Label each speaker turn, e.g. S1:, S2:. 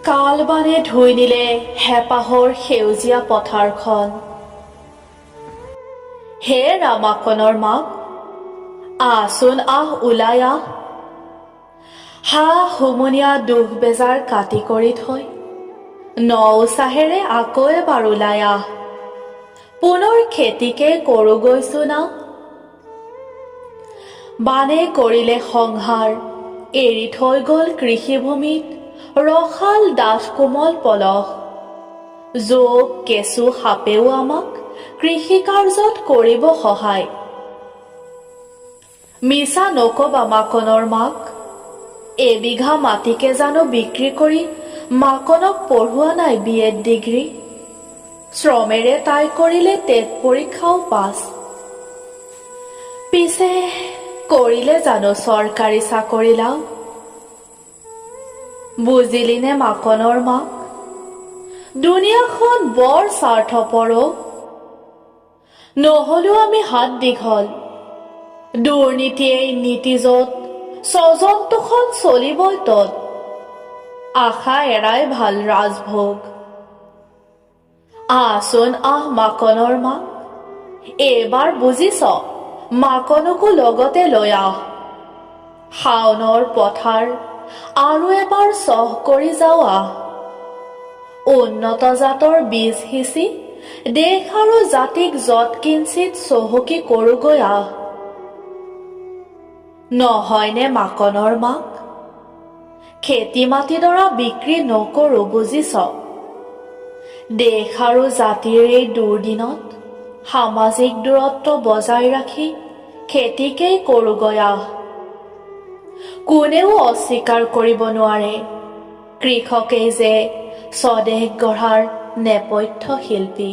S1: কালবানে ধুই নিলে হেঁপাহৰ সেউজীয়া পথাৰখন। হে ৰামাকণৰ মাক, আহচোন আহ ওলাই আহ। হা হুমুনিয়া দুখ বেজাৰ কাটি কৰি থৈ ন উচাহেৰে আকৌ এবাৰ ওলাই আহ। পুনৰ খেতিকে কৰো গৈছোন আহ। বানে কৰিলে সংহাৰ, এৰি থৈ গ'ল কৃষিভূমিত ৰসাল ডাঠ কোমল পলস। জোক কেঁচু সাপেও আমাক কৃষি কাৰ্যত কৰিব সহায়। মিছা নকবা মাকণৰ মাক, এবিঘা মাটিকে জানো বিক্ৰী কৰি মাকণক পঢ়োৱা নাই BEd ডিগ্ৰী। শ্ৰমেৰে তাই কৰিলে টেট পৰীক্ষাও পাছ। পিছে কৰিলে জানো চৰকাৰী চাকৰি লাভ? বুজিলিনে মাকণৰ মাক, দুনিয়াখন বৰ স্বাৰ্থপৰ। নহলো আমি হাত দীঘল, দুৰ্নীতিয়েই নীতি য'ত স্বজন্তোষণ চলিবই তত। আশা এৰাই ভাল ৰাজভোগ। আহচোন আহ মাকণৰ মাক, এইবাৰ বুজিছ মাকণকো লগতে লৈ আহ। শাওনৰ পথাৰ আৰু এবাৰ চহ কৰি যাওঁ আহ। উন্নত জাতৰ বীজ সিঁচি দেশ আৰু জাতিক যৎ কিঞ্চিত চহকী কৰোগৈ আহ। নহয়নে মাকণৰ মাক, খেতি মাটিডৰা বিক্ৰী নকৰো বুজিছ। দেশ আৰু জাতিৰ এই দুৰ্দিনত সামাজিক দূৰত্ব বজাই ৰাখি খেতিকেই কৰোগৈ আহ। কোনেও অস্বীকাৰ কৰিব নোৱাৰে কৃষকেই যে স্বদেশ গঢ়াৰ নেপথ্য শিল্পী।